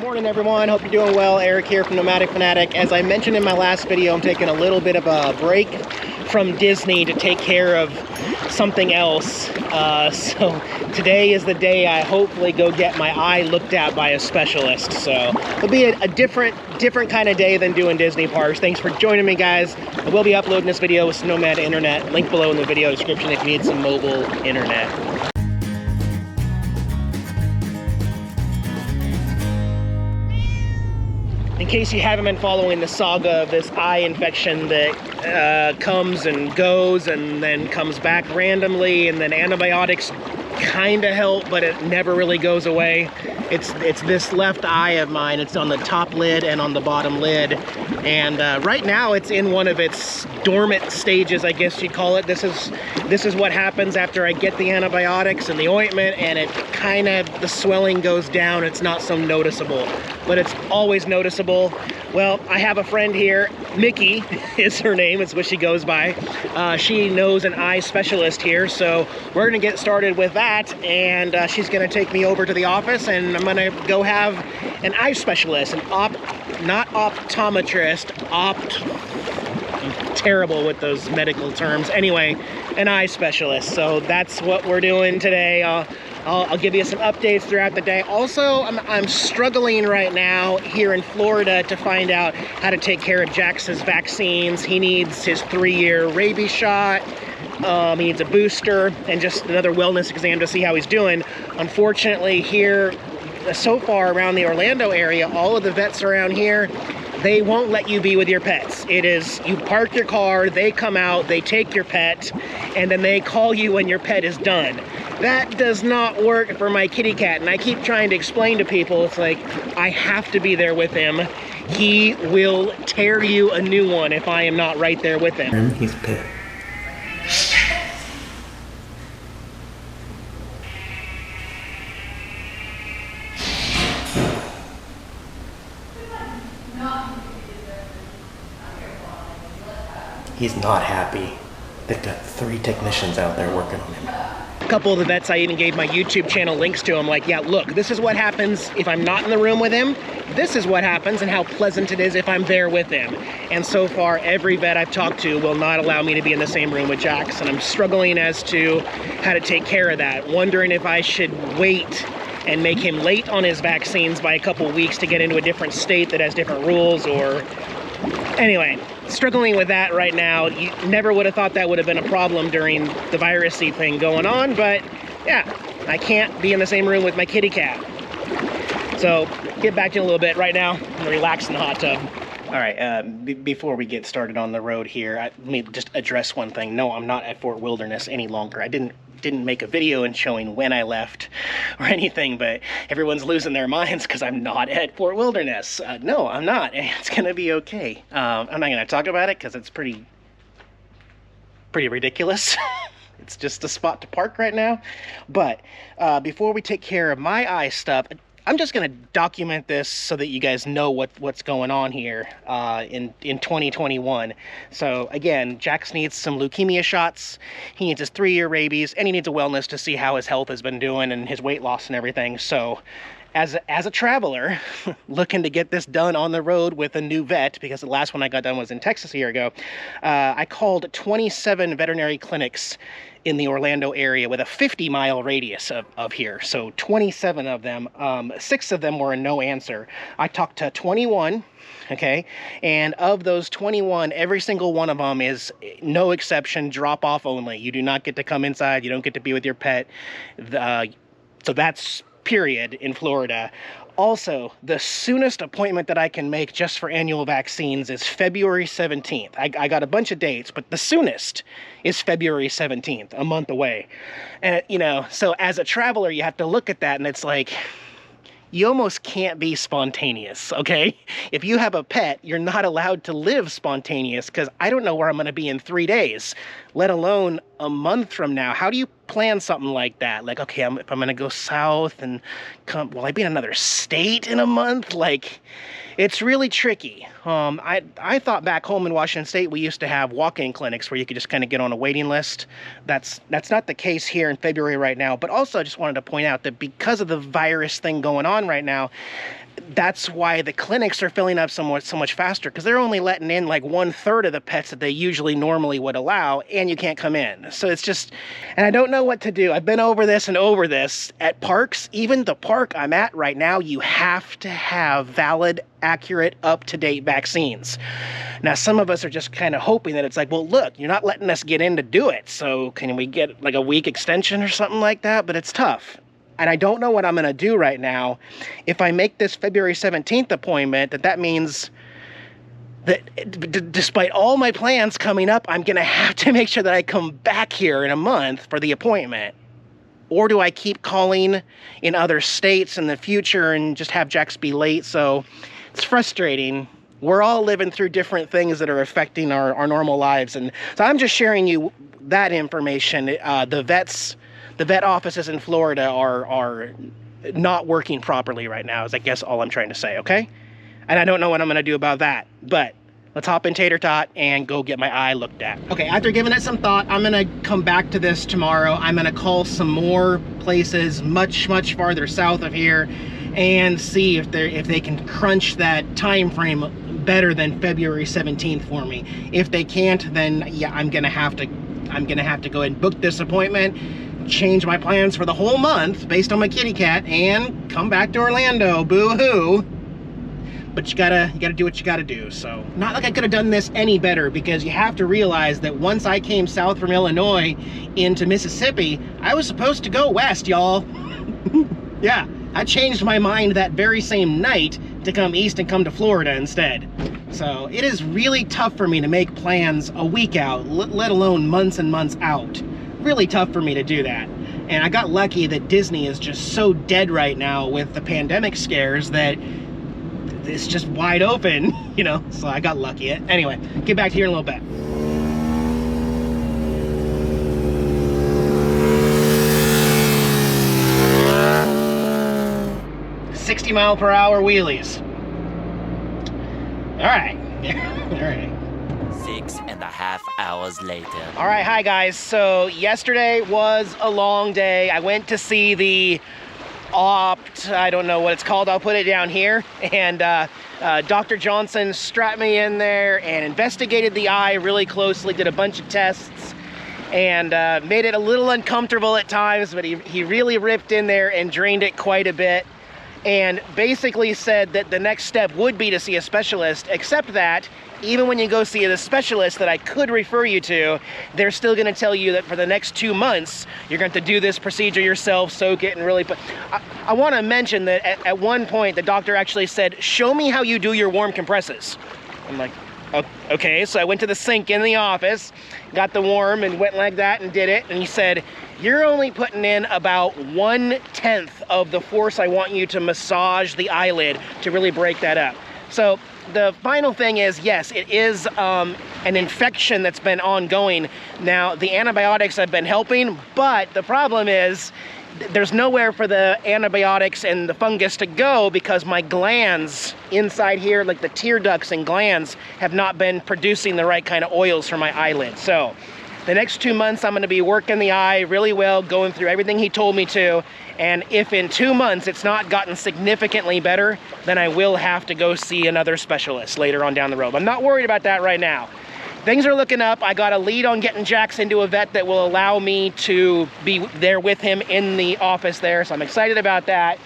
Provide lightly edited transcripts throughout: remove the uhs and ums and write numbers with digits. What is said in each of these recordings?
Morning everyone, hope you're doing well. Eric here from Nomadic Fanatic. As I mentioned in my last video, I'm taking a little bit of a break from Disney to take care of something else. So today is the day I hopefully go get my eye looked at by a specialist. So it'll be a different kind of day than doing Disney parks. Thanks for joining me, guys. I will be uploading this video with Nomad Internet. Link below in the video description if you need some mobile internet. In case you haven't been following the saga of this eye infection that comes and goes and then comes back randomly, and then antibiotics kind of help, but it never really goes away. It's this left eye of mine. It's on the top lid and on the bottom lid, and right now it's in one of its dormant stages, I guess you'd call it. This is what happens after I get the antibiotics and the ointment, and it kind of, the swelling goes down. It's not so noticeable, but it's always noticeable. Well, I have a friend here, Mickey is her name, it's what she goes by. She knows an eye specialist here, so we're gonna get started with that, and she's gonna take me over to the office, and I'm gonna go have an eye specialist, not optometrist, I'm terrible with those medical terms. Anyway, an eye specialist. So that's what we're doing today. I'll give you some updates throughout the day. Also, I'm struggling right now here in Florida to find out how to take care of Jax's vaccines. He needs his 3-year rabies shot. He needs a booster and just another wellness exam to see how he's doing. Unfortunately, here, so far around the Orlando area, all of the vets around here, they won't let you be with your pets. It is, you park your car, they come out, they take your pet, and then they call you when your pet is done. That does not work for my kitty cat, and I keep trying to explain to people, it's like, I have to be there with him. He will tear you a new one if I am not right there with him. He's pissed. He's not happy. They've got 3 technicians out there working on him. A couple of the vets, I even gave my YouTube channel links to. I'm like, yeah, look, this is what happens if I'm not in the room with him. This is what happens and how pleasant it is if I'm there with him. And so far, every vet I've talked to will not allow me to be in the same room with Jax, and I'm struggling as to how to take care of that. Wondering if I should wait and make him late on his vaccines by a couple weeks to get into a different state that has different rules, or anyway, struggling with that right now. You never would have thought that would have been a problem during the virusy thing going on, but yeah, I can't be in the same room with my kitty cat. So, get back to you in a little bit. Right now, I'm gonna relax in the hot tub. All right, before we get started on the road here, let me just address one thing. No, I'm not at Fort Wilderness any longer. I didn't make a video and showing when I left or anything, but everyone's losing their minds because I'm not at Fort Wilderness. No, I'm not. It's gonna be okay. I'm not gonna talk about it because it's pretty ridiculous. It's just a spot to park right now. But before we take care of my eye stuff, I'm just gonna document this so that you guys know what's going on here in 2021. So again, Jax needs some leukemia shots. He needs his 3-year rabies, and he needs a wellness to see how his health has been doing and his weight loss and everything. So as a traveler looking to get this done on the road with a new vet, because the last one I got done was in Texas a year ago, I called 27 veterinary clinics in the Orlando area with a 50-mile radius of here. So 27 of them, 6 of them were a no answer. I talked to 21, okay? And of those 21, every single one of them is, no exception, drop off only. You do not get to come inside. You don't get to be with your pet. So that's period in Florida. Also, the soonest appointment that I can make just for annual vaccines is February 17th. I got a bunch of dates, but the soonest is February 17th, a month away. And, you know, so as a traveler, you have to look at that, and it's like, you almost can't be spontaneous, okay? If you have a pet, you're not allowed to live spontaneous, because I don't know where I'm going to be in 3 days, let alone a month from now. How do you plan something like that? Like, okay, if I'm going to go south and come, will I be in another state in a month? Like, it's really tricky. I thought back home in Washington State we used to have walk-in clinics where you could just kind of get on a waiting list. That's not the case here in February right now. But also I just wanted to point out that because of the virus thing going on right now, that's why the clinics are filling up so much faster, because they're only letting in like 1/3 of the pets that they usually normally would allow, and you can't come in. So it's just, and I don't know what to do. I've been over this and over this at parks. Even the park I'm at right now, you have to have valid, accurate, up-to-date vaccines. Now, some of us are just kind of hoping that it's like, well, look, you're not letting us get in to do it, so can we get like a week extension or something like that? But it's tough. And I don't know what I'm going to do right now. If I make this February 17th appointment, that means that despite all my plans coming up, I'm going to have to make sure that I come back here in a month for the appointment. Or do I keep calling in other states in the future and just have Jax be late? So it's frustrating. We're all living through different things that are affecting our normal lives. And so I'm just sharing you that information. The vet offices in Florida are not working properly right now, is I guess all I'm trying to say, okay? And I don't know what I'm going to do about that, but let's hop in Tater Tot and go get my eye looked at. Okay, after giving it some thought, I'm going to come back to this tomorrow. I'm going to call some more places much farther south of here and see if they can crunch that time frame better than February 17th for me. If they can't, then yeah, I'm going to have to go ahead and book this appointment, change my plans for the whole month based on my kitty cat, and come back to Orlando. Boo-hoo. But you gotta do what you gotta do. So not like I could have done this any better, because you have to realize that once I came south from Illinois into Mississippi, I was supposed to go west, y'all. Yeah, I changed my mind that very same night to come east and come to Florida instead. So it is really tough for me to make plans a week out, let alone months and months out. Really tough for me to do that. And I got lucky that Disney is just so dead right now with the pandemic scares that it's just wide open, you know, so I got lucky. Anyway, get back to here in a little bit. 60-mile-per-hour wheelies. All right, all right. 6.5 hours later. All right, hi guys. So yesterday was a long day. I went to see the I don't know what it's called. I'll put it down here. And Dr. Johnson strapped me in there and investigated the eye really closely, did a bunch of tests, and made it a little uncomfortable at times, but he really ripped in there and drained it quite a bit, and basically said that the next step would be to see a specialist, except that even when you go see the specialist that I could refer you to, they're still going to tell you that for the next 2 months, you're going to have to do this procedure yourself, soak it, and really put... I want to mention that at one point, the doctor actually said, show me how you do your warm compresses. I'm like, okay. So I went to the sink in the office, got the warm, and went like that and did it. And he said, you're only putting in about 1/10 of the force I want you to massage the eyelid to really break that up. So the final thing is, yes, it is an infection that's been ongoing. Now, the antibiotics have been helping, but the problem is there's nowhere for the antibiotics and the fungus to go, because my glands inside here, like the tear ducts and glands, have not been producing the right kind of oils for my eyelid. So the next 2 months, I'm going to be working the eye really well, going through everything he told me to. And if in 2 months it's not gotten significantly better, then I will have to go see another specialist later on down the road. I'm not worried about that right now. Things are looking up. I got a lead on getting Jax into a vet that will allow me to be there with him in the office there, so I'm excited about that.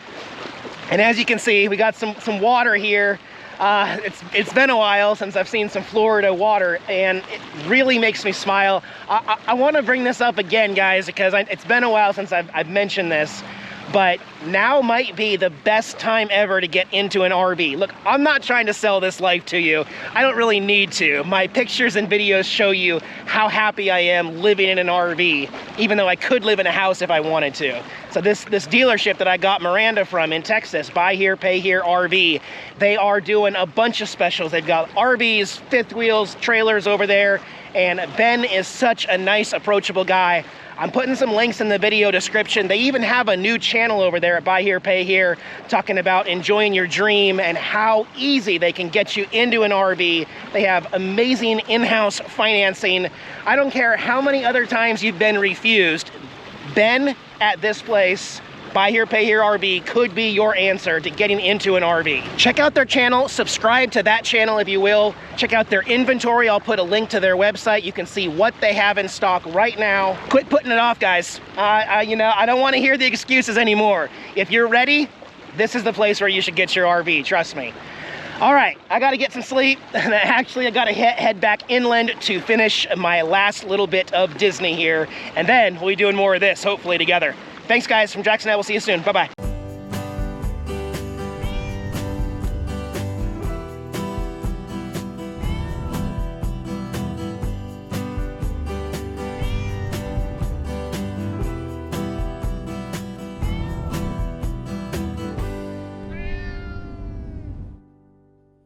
And as you can see, we got some water here. It's been a while since I've seen some Florida water, and it really makes me smile. I want to bring this up again, guys, because it's been a while since I've mentioned this, but now might be the best time ever to get into an RV. Look, I'm not trying to sell this life to you. I don't really need to. My pictures and videos show you how happy I am living in an RV, even though I could live in a house if I wanted to. So this dealership that I got Miranda from in Texas, Buy Here, Pay Here RV, they are doing a bunch of specials. They've got RVs, fifth wheels, trailers over there, and Ben is such a nice, approachable guy. I'm putting some links in the video description. They even have a new channel over there at Buy Here, Pay Here, talking about enjoying your dream and how easy they can get you into an RV. They have amazing in-house financing. I don't care how many other times you've been refused. Ben at this place, Buy Here, Pay Here RV could be your answer to getting into an RV. Check out their channel, subscribe to that channel if you will. Check out their inventory. I'll put a link to their website. You can see what they have in stock right now. Quit putting it off, guys. You know, I don't want to hear the excuses anymore. If you're ready, this is the place where you should get your RV, trust me. All right, I gotta get some sleep. And actually, I gotta head back inland to finish my last little bit of Disney here. And then we'll be doing more of this, hopefully together. Thanks guys, from Jackson, I will see you soon, bye-bye.